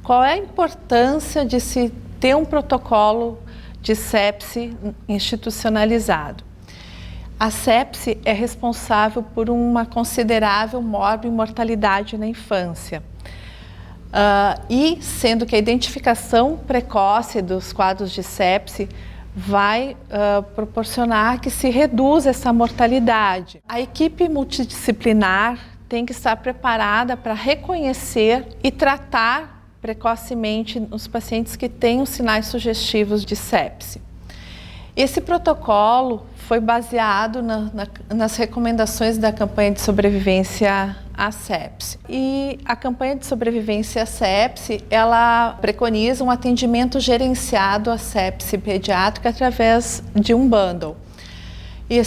Qual é a importância de se ter um protocolo de sepse institucionalizado? A sepse é responsável por uma considerável morbimortalidade na infância. E sendo que a identificação precoce dos quadros de sepse vai proporcionar que se reduza essa mortalidade. A equipe multidisciplinar tem que estar preparada para reconhecer e tratar precocemente os pacientes que têm os sinais sugestivos de sepse. Esse protocolo foi baseado nas recomendações da campanha de sobrevivência à sepse. E a campanha de sobrevivência à sepse, ela preconiza um atendimento gerenciado à sepse pediátrica através de um bundle. E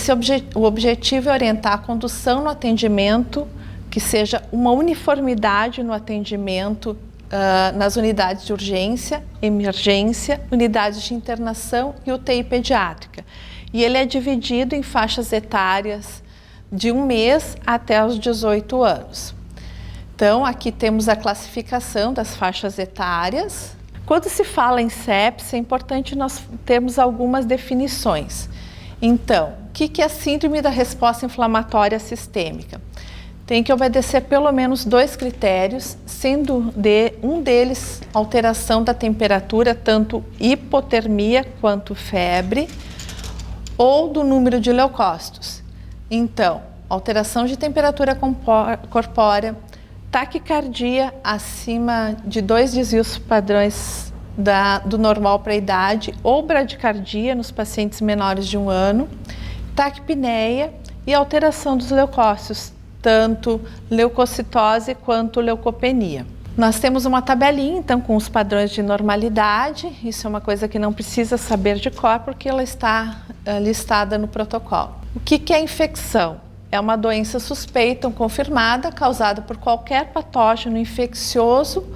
o objetivo é orientar a condução no atendimento, que seja uma uniformidade no atendimento nas unidades de urgência, emergência, unidades de internação e UTI pediátrica. E ele é dividido em faixas etárias de 1 mês até os 18 anos. Então, aqui temos a classificação das faixas etárias. Quando se fala em sepse, é importante nós termos algumas definições. Então, o que é a síndrome da resposta inflamatória sistêmica? Tem que obedecer pelo menos 2 critérios, sendo um deles alteração da temperatura, tanto hipotermia quanto febre, ou do número de leucócitos. Então, alteração de temperatura corpórea, taquicardia acima de 2 desvios padrões do normal para a idade, ou bradicardia nos pacientes menores de 1 ano, taquipneia e alteração dos leucócitos, tanto leucocitose quanto leucopenia. Nós temos uma tabelinha, então, com os padrões de normalidade. Isso é uma coisa que não precisa saber de cor, porque ela está listada no protocolo. O que é infecção? É uma doença suspeita ou confirmada, causada por qualquer patógeno infeccioso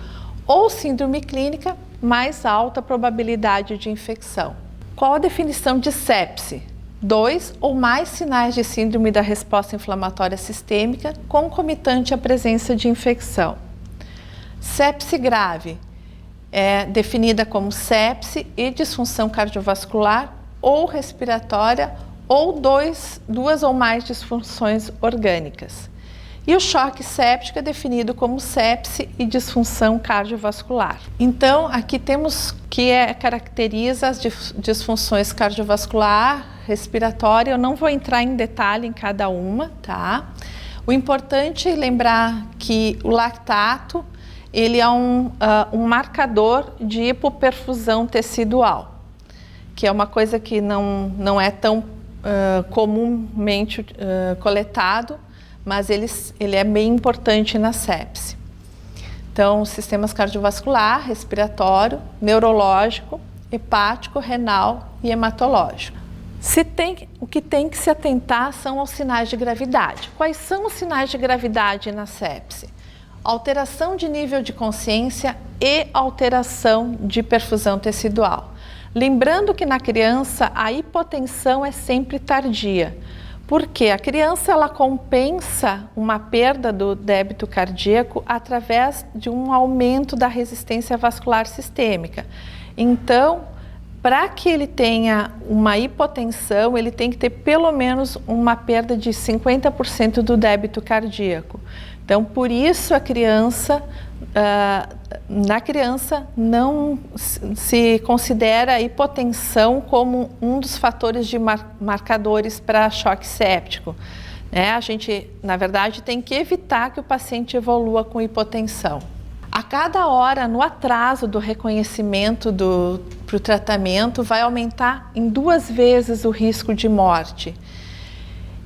ou síndrome clínica, mais alta probabilidade de infecção. Qual a definição de sepse? 2 ou mais sinais de síndrome da resposta inflamatória sistêmica concomitante à presença de infecção. Sepse grave é definida como sepse e disfunção cardiovascular ou respiratória ou 2 ou mais disfunções orgânicas. E o choque séptico é definido como sepse e disfunção cardiovascular. Então, aqui temos que caracteriza as disfunções cardiovascular, respiratória. Eu não vou entrar em detalhe em cada uma, tá? O importante é lembrar que o lactato, ele é um marcador de hipoperfusão tecidual, que é uma coisa que não é tão comumente coletado, mas ele é bem importante na sepse. Então, sistemas cardiovascular, respiratório, neurológico, hepático, renal e hematológico. O que tem que se atentar são aos sinais de gravidade. Quais são os sinais de gravidade na sepse? Alteração de nível de consciência e alteração de perfusão tecidual. Lembrando que na criança a hipotensão é sempre tardia, porque a criança ela compensa uma perda do débito cardíaco através de um aumento da resistência vascular sistêmica. Então, para que ele tenha uma hipotensão, ele tem que ter pelo menos uma perda de 50% do débito cardíaco. Então, por isso na criança não se considera a hipotensão como um dos fatores de marcadores para choque séptico. A gente, na verdade, tem que evitar que o paciente evolua com hipotensão. A cada hora, no atraso do reconhecimento para o tratamento, vai aumentar em 2 vezes o risco de morte.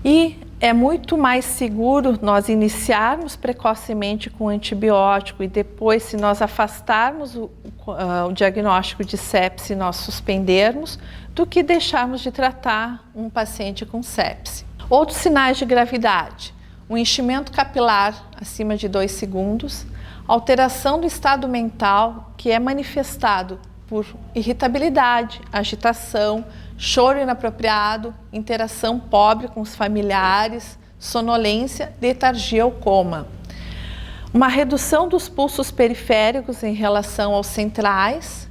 E é muito mais seguro nós iniciarmos precocemente com antibiótico e depois, se nós afastarmos o diagnóstico de sepse, nós suspendermos, do que deixarmos de tratar um paciente com sepse. Outros sinais de gravidade: o enchimento capilar acima de 2 segundos, alteração do estado mental, que é manifestado por irritabilidade, agitação, choro inapropriado, interação pobre com os familiares, sonolência, letargia ou coma. Uma redução dos pulsos periféricos em relação aos centrais,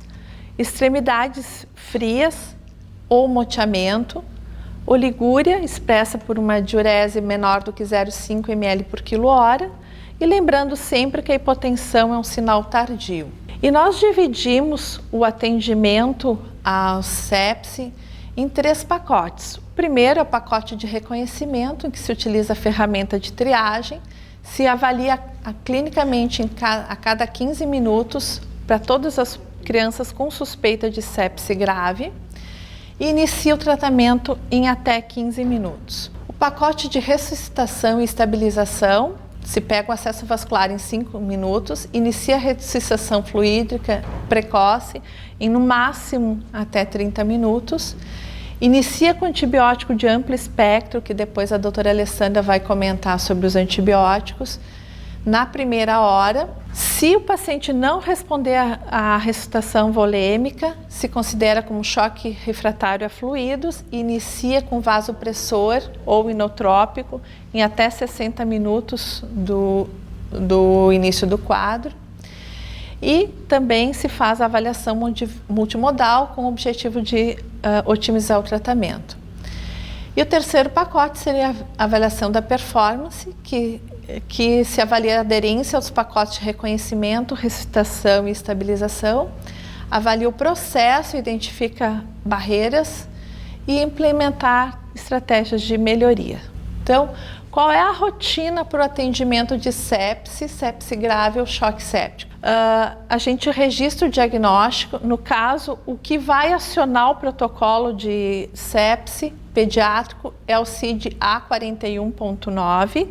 extremidades frias ou moteamento, oligúria expressa por uma diurese menor do que 0,5 ml por quilo-hora, e lembrando sempre que a hipotensão é um sinal tardio. E nós dividimos o atendimento ao sepse em 3 pacotes. O primeiro é o pacote de reconhecimento, em que se utiliza a ferramenta de triagem, se avalia clinicamente a cada 15 minutos para todas as crianças com suspeita de sepse grave e inicia o tratamento em até 15 minutos. O pacote de ressuscitação e estabilização, se pega o acesso vascular em 5 minutos, inicia a ressuscitação fluídica precoce em no máximo até 30 minutos, inicia com antibiótico de amplo espectro, que depois a doutora Alessandra vai comentar sobre os antibióticos, na primeira hora. Se o paciente não responder à ressuscitação volêmica, se considera como choque refratário a fluidos e inicia com vasopressor ou inotrópico em até 60 minutos do início do quadro. E também se faz a avaliação multimodal com o objetivo de otimizar o tratamento. E o terceiro pacote seria a avaliação da performance, que se avalia a aderência aos pacotes de reconhecimento, ressuscitação e estabilização, avalia o processo, identifica barreiras e implementar estratégias de melhoria. Então, qual é a rotina para o atendimento de sepse, sepse grave ou choque séptico? A gente registra o diagnóstico, no caso, o que vai acionar o protocolo de sepse pediátrico é o CID A41.9,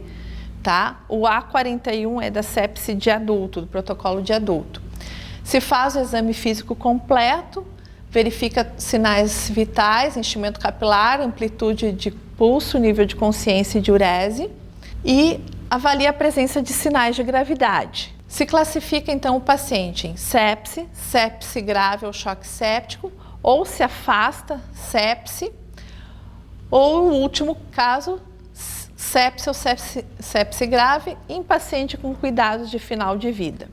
tá? O A41 é da sepse de adulto, do protocolo de adulto. Se faz o exame físico completo, verifica sinais vitais, enchimento capilar, amplitude de pulso, nível de consciência e diurese e avalia a presença de sinais de gravidade. Se classifica então o paciente em sepse, sepse grave ou choque séptico, ou se afasta sepse, ou o último caso, sepse ou sepse grave em paciente com cuidados de final de vida.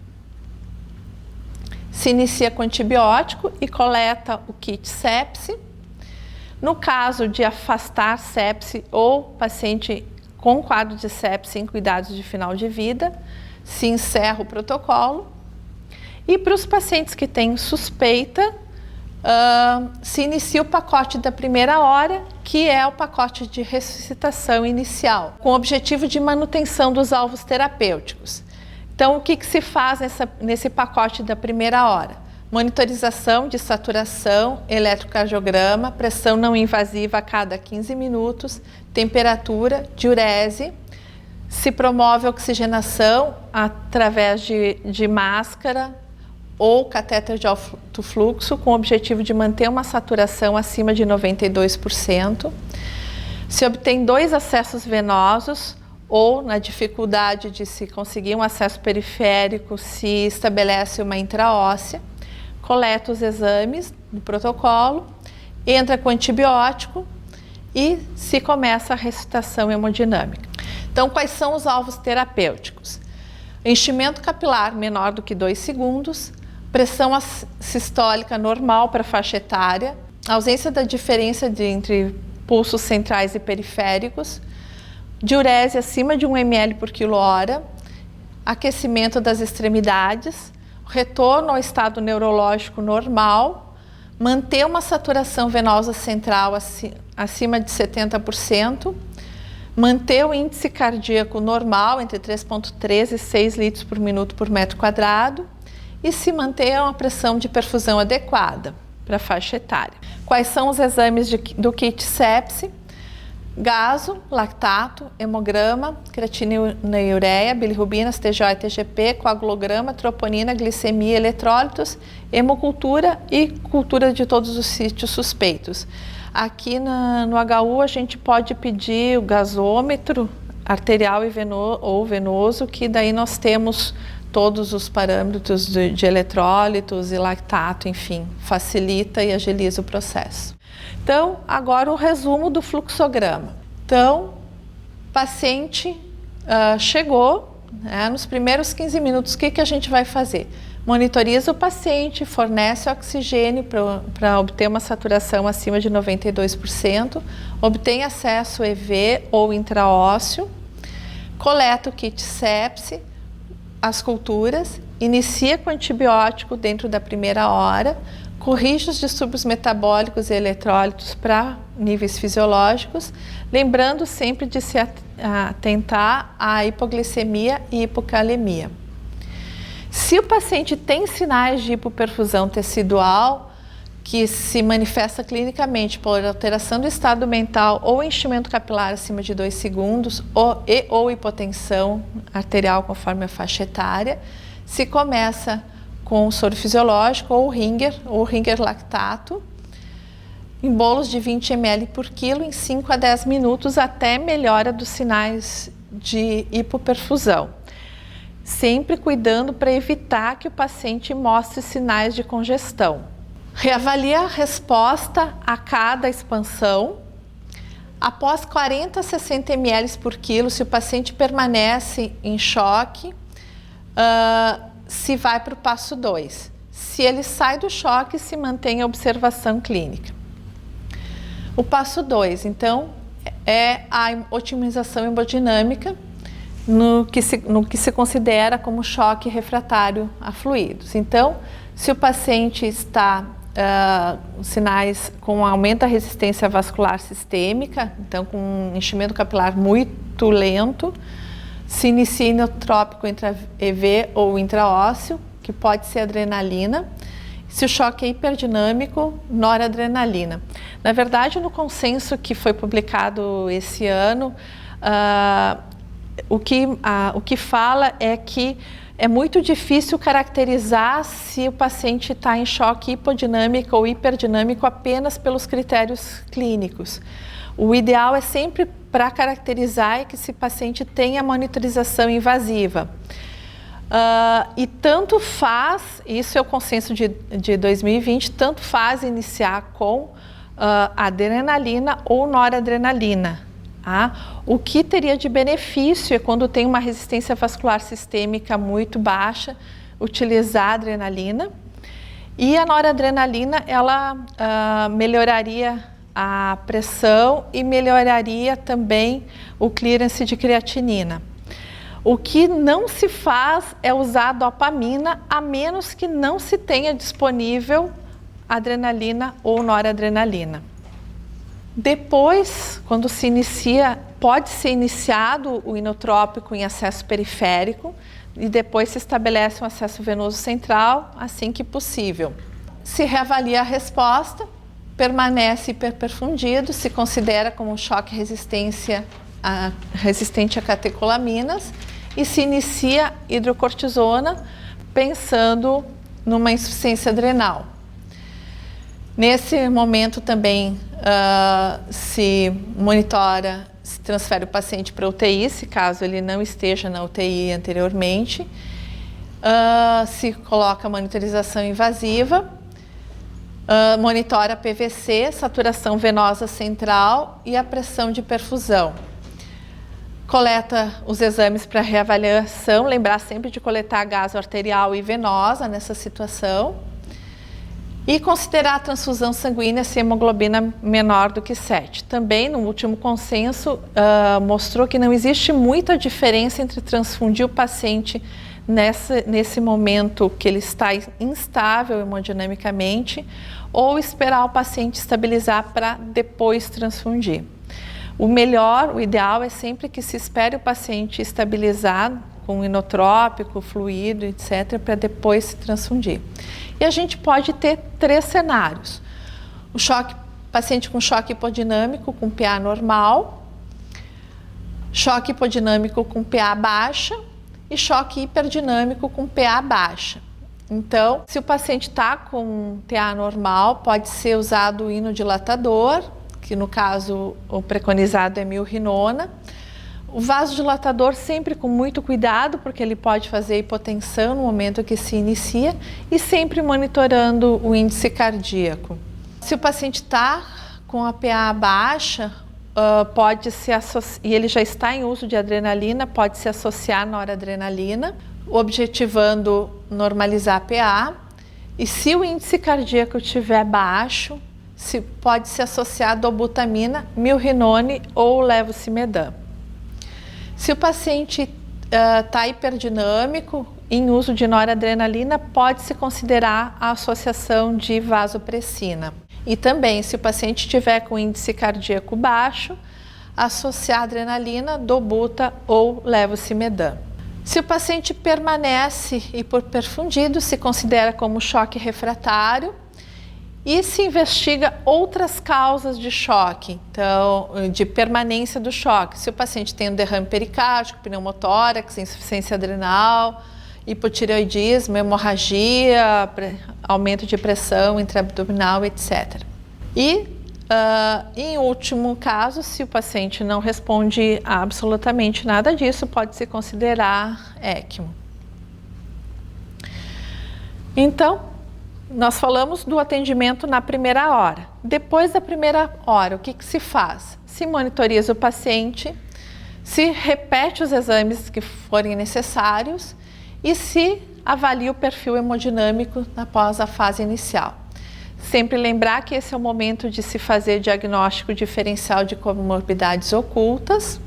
Se inicia com antibiótico e coleta o kit sepse. No caso de afastar sepse ou paciente com quadro de sepse em cuidados de final de vida, se encerra o protocolo. E para os pacientes que têm suspeita, se inicia o pacote da primeira hora, que é o pacote de ressuscitação inicial, com o objetivo de manutenção dos alvos terapêuticos. Então, o que se faz nesse pacote da primeira hora? Monitorização de saturação, eletrocardiograma, pressão não invasiva a cada 15 minutos, temperatura, diurese. Se promove a oxigenação através de máscara ou catéter de alto fluxo, com o objetivo de manter uma saturação acima de 92%. Se obtém 2 acessos venosos, ou na dificuldade de se conseguir um acesso periférico, se estabelece uma intraóssea, coleta os exames do protocolo, entra com antibiótico e se começa a ressuscitação hemodinâmica. Então, quais são os alvos terapêuticos? Enchimento capilar menor do que 2 segundos, pressão sistólica normal para a faixa etária, ausência da diferença entre pulsos centrais e periféricos, diurese acima de 1 ml por quilo-hora, aquecimento das extremidades, retorno ao estado neurológico normal, manter uma saturação venosa central acima de 70%, manter o índice cardíaco normal entre 3,3 e 6 litros por minuto por metro quadrado e se manter uma pressão de perfusão adequada para a faixa etária. Quais são os exames do kit sepse? Gaso, lactato, hemograma, creatinina, bilirrubina, TGO e TGP, coagulograma, troponina, glicemia, eletrólitos, hemocultura e cultura de todos os sítios suspeitos. Aqui no HU a gente pode pedir o gasômetro arterial e ou venoso, que daí nós temos todos os parâmetros de eletrólitos e lactato, enfim, facilita e agiliza o processo. Então, agora o resumo do fluxograma. Então, paciente chegou, né? Nos primeiros 15 minutos, o que a gente vai fazer? Monitoriza o paciente, fornece oxigênio para obter uma saturação acima de 92%, obtém acesso EV ou intraósseo, coleta o kit sepse, as culturas, inicia com antibiótico dentro da primeira hora, corrige os distúrbios metabólicos e eletrólitos para níveis fisiológicos, lembrando sempre de se atentar à hipoglicemia e hipocalemia. Se o paciente tem sinais de hipoperfusão tecidual, que se manifesta clinicamente por alteração do estado mental ou enchimento capilar acima de 2 segundos ou hipotensão arterial conforme a faixa etária, se começa com soro fisiológico ou Ringer lactato, em bolos de 20 ml por quilo em 5 a 10 minutos até melhora dos sinais de hipoperfusão. Sempre cuidando para evitar que o paciente mostre sinais de congestão. Reavalia a resposta a cada expansão. Após 40 a 60 ml por quilo, se o paciente permanece em choque, se vai para o passo 2. Se ele sai do choque, se mantém a observação clínica. O passo 2, então, é a otimização hemodinâmica, no que se considera como choque refratário a fluidos. Então, se o paciente está sinais com aumento da resistência vascular sistêmica, então com um enchimento capilar muito lento, se inicia inotrópico intra-EV ou intraósseo, que pode ser adrenalina. Se o choque é hiperdinâmico, noradrenalina. Na verdade, no consenso que foi publicado esse ano, o que fala é que é muito difícil caracterizar se o paciente está em choque hipodinâmico ou hiperdinâmico apenas pelos critérios clínicos. O ideal é sempre para caracterizar que esse paciente tenha monitorização invasiva. E tanto faz, isso é o consenso de 2020, tanto faz iniciar com adrenalina ou noradrenalina. O que teria de benefício é quando tem uma resistência vascular sistêmica muito baixa, utilizar a adrenalina. E a noradrenalina, ela melhoraria a pressão e melhoraria também o clearance de creatinina. O que não se faz é usar dopamina, a menos que não se tenha disponível adrenalina ou noradrenalina. Depois, quando se inicia, pode ser iniciado o inotrópico em acesso periférico e depois se estabelece um acesso venoso central assim que possível. Se reavalia a resposta, permanece hiperperfundido, se considera como um choque resistente a catecolaminas e se inicia hidrocortisona pensando numa insuficiência adrenal. Nesse momento também se monitora, se transfere o paciente para UTI, se caso ele não esteja na UTI anteriormente, se coloca monitorização invasiva, monitora a PVC, saturação venosa central e a pressão de perfusão. Coleta os exames para reavaliação, lembrar sempre de coletar gaso arterial e venosa nessa situação. E considerar a transfusão sanguínea se a hemoglobina menor do que 7. Também, no último consenso, mostrou que não existe muita diferença entre transfundir o paciente nesse momento que ele está instável hemodinamicamente ou esperar o paciente estabilizar para depois transfundir. O ideal é sempre que se espere o paciente estabilizar com inotrópico, fluido, etc., para depois se transfundir. E a gente pode ter 3 cenários. Paciente com choque hipodinâmico com PA normal, choque hipodinâmico com PA baixa e choque hiperdinâmico com PA baixa. Então, se o paciente está com PA normal, pode ser usado o inodilatador, que no caso o preconizado é milrinona. O vasodilatador sempre com muito cuidado, porque ele pode fazer hipotensão no momento que se inicia e sempre monitorando o índice cardíaco. Se o paciente está com a PA baixa, e ele já está em uso de adrenalina, pode se associar à noradrenalina, objetivando normalizar a PA. E se o índice cardíaco estiver baixo, pode se associar a dobutamina, milrinone ou levosimedan. Se o paciente está hiperdinâmico, em uso de noradrenalina, pode-se considerar a associação de vasopressina. E também, se o paciente estiver com índice cardíaco baixo, associar adrenalina, dobuta ou levosimedan. Se o paciente permanece hipoperfundido, se considera como choque refratário e se investiga outras causas de choque, então, de permanência do choque. Se o paciente tem um derrame pericárdico, pneumotórax, insuficiência adrenal, hipotireoidismo, hemorragia, aumento de pressão intraabdominal, etc. E, em último caso, se o paciente não responde a absolutamente nada disso, pode-se considerar ECMO. Então, nós falamos do atendimento na primeira hora. Depois da primeira hora, o que se faz? Se monitoriza o paciente, se repete os exames que forem necessários e se avalia o perfil hemodinâmico após a fase inicial. Sempre lembrar que esse é o momento de se fazer diagnóstico diferencial de comorbidades ocultas.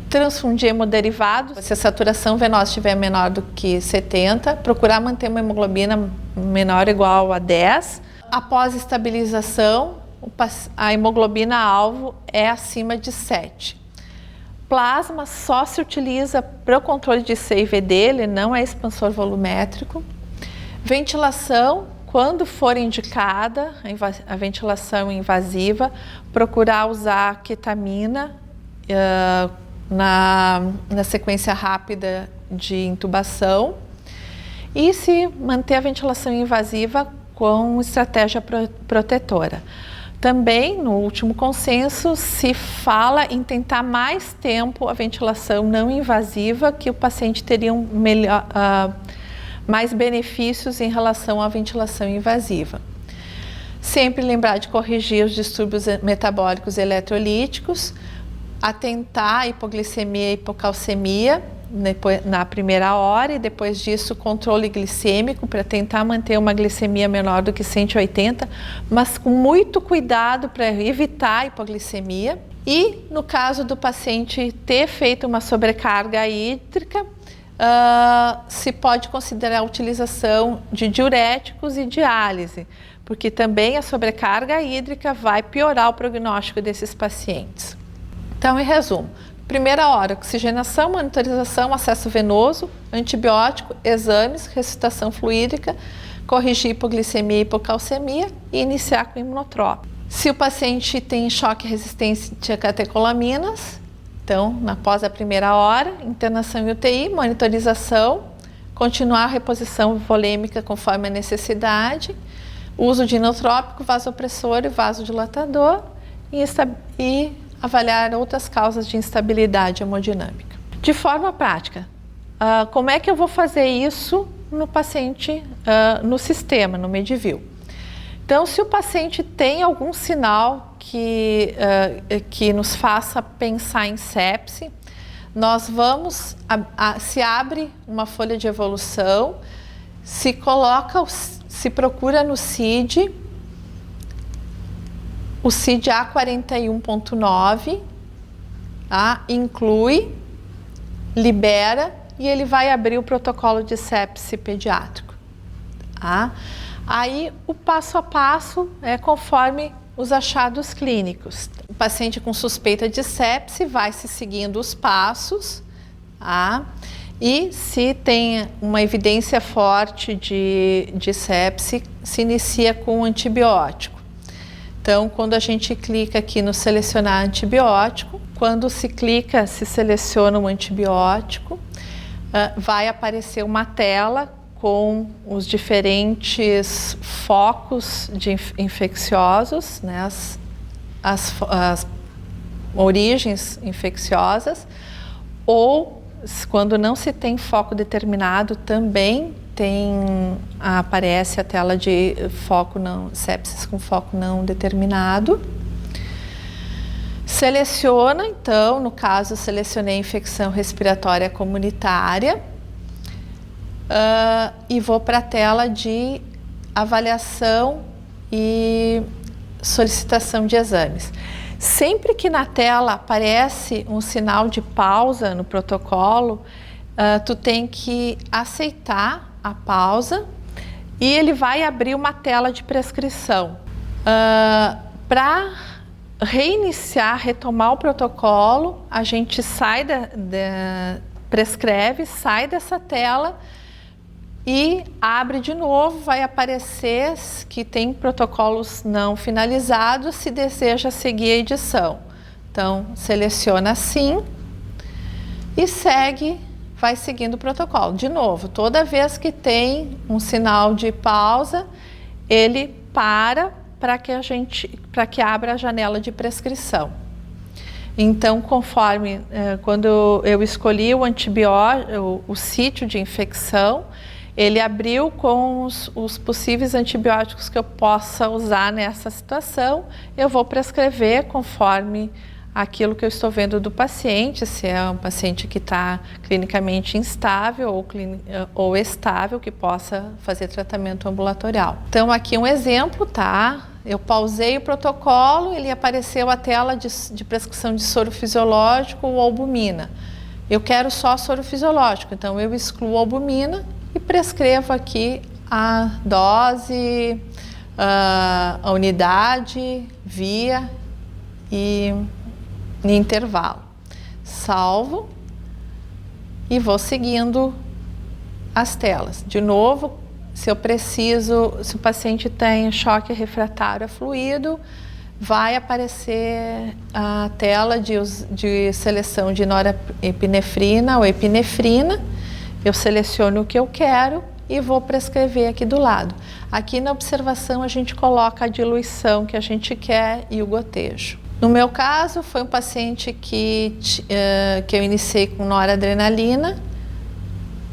Transfundir hemoderivado, se a saturação venosa estiver menor do que 70, procurar manter uma hemoglobina menor ou igual a 10. Após estabilização, a hemoglobina alvo é acima de 7. Plasma só se utiliza para o controle de CIVD, ele não é expansor volumétrico. Ventilação, quando for indicada a ventilação invasiva, procurar usar ketamina na sequência rápida de intubação e se manter a ventilação invasiva com estratégia protetora. Também, no último consenso, se fala em tentar mais tempo a ventilação não invasiva, que o paciente teria mais benefícios em relação à ventilação invasiva. Sempre lembrar de corrigir os distúrbios metabólicos eletrolíticos, atentar a hipoglicemia e hipocalcemia na primeira hora e depois disso controle glicêmico para tentar manter uma glicemia menor do que 180, mas com muito cuidado para evitar a hipoglicemia. E no caso do paciente ter feito uma sobrecarga hídrica, se pode considerar a utilização de diuréticos e diálise, porque também a sobrecarga hídrica vai piorar o prognóstico desses pacientes. Então, em resumo, primeira hora, oxigenação, monitorização, acesso venoso, antibiótico, exames, ressuscitação fluídica, corrigir hipoglicemia e hipocalcemia e iniciar com imunotrópico. Se o paciente tem choque resistente a catecolaminas, então, após a primeira hora, internação em UTI, monitorização, continuar a reposição volêmica conforme a necessidade, uso de inotrópico, vasopressor e vasodilatador e avaliar outras causas de instabilidade hemodinâmica. De forma prática, como é que eu vou fazer isso no paciente, no sistema, no Medivil? Então, se o paciente tem algum sinal que nos faça pensar em sepse, nós vamos, se abre uma folha de evolução, se procura no CID, o CID A41.9, inclui, libera e ele vai abrir o protocolo de sepse pediátrico. Aí o passo a passo é conforme os achados clínicos. O paciente com suspeita de sepse vai se seguindo os passos, e se tem uma evidência forte de sepse, se inicia com antibiótico. Então, quando a gente clica aqui no selecionar antibiótico, quando se clica, se seleciona um antibiótico, vai aparecer uma tela com os diferentes focos infecciosos, né, as origens infecciosas, ou quando não se tem foco determinado, também aparece a tela de foco sepsis com foco não determinado. Seleciona, então, no caso, selecionei infecção respiratória comunitária e vou para a tela de avaliação e solicitação de exames. Sempre que na tela aparece um sinal de pausa no protocolo, tu tem que aceitar a pausa e ele vai abrir uma tela de prescrição. Para reiniciar, retomar o protocolo, a gente sai prescreve, sai dessa tela e abre de novo, vai aparecer que tem protocolos não finalizados, se deseja seguir a edição. Então, seleciona sim e segue, vai seguindo o protocolo. De novo, toda vez que tem um sinal de pausa, ele para que abra a janela de prescrição. Então, conforme, quando eu escolhi o antibiótico, o sítio de infecção, ele abriu com os possíveis antibióticos que eu possa usar nessa situação. Eu vou prescrever conforme aquilo que eu estou vendo do paciente, se é um paciente que está clinicamente instável ou estável, que possa fazer tratamento ambulatorial. Então, aqui um exemplo, tá? Eu pausei o protocolo, ele apareceu a tela de prescrição de soro fisiológico ou albumina. Eu quero só soro fisiológico, então eu excluo a albumina e prescrevo aqui a dose, a unidade, via e intervalo. Salvo e vou seguindo as telas. De novo, se o paciente tem choque refratário a fluido, vai aparecer a tela de seleção de norepinefrina ou epinefrina. Eu seleciono o que eu quero e vou prescrever aqui do lado. Aqui na observação a gente coloca a diluição que a gente quer e o gotejo. No meu caso, foi um paciente que eu iniciei com noradrenalina,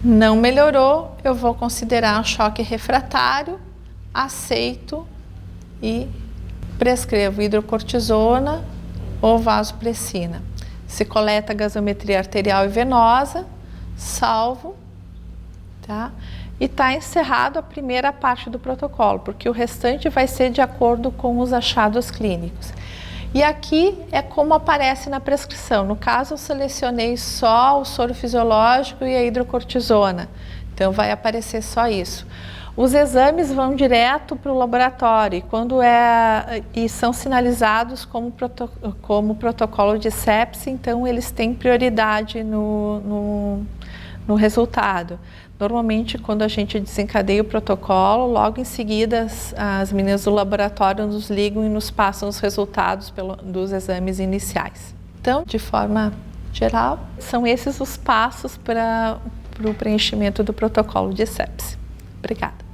não melhorou, eu vou considerar um choque refratário, aceito e prescrevo hidrocortisona ou vasopressina. Se coleta gasometria arterial e venosa, salvo, tá? E está encerrado a primeira parte do protocolo, porque o restante vai ser de acordo com os achados clínicos. E aqui é como aparece na prescrição. No caso, eu selecionei só o soro fisiológico e a hidrocortisona. Então, vai aparecer só isso. Os exames vão direto para o laboratório e são sinalizados como protocolo de sepse, então eles têm prioridade no resultado. Normalmente, quando a gente desencadeia o protocolo, logo em seguida as meninas do laboratório nos ligam e nos passam os resultados dos exames iniciais. Então, de forma geral, são esses os passos para o preenchimento do protocolo de sepse. Obrigada.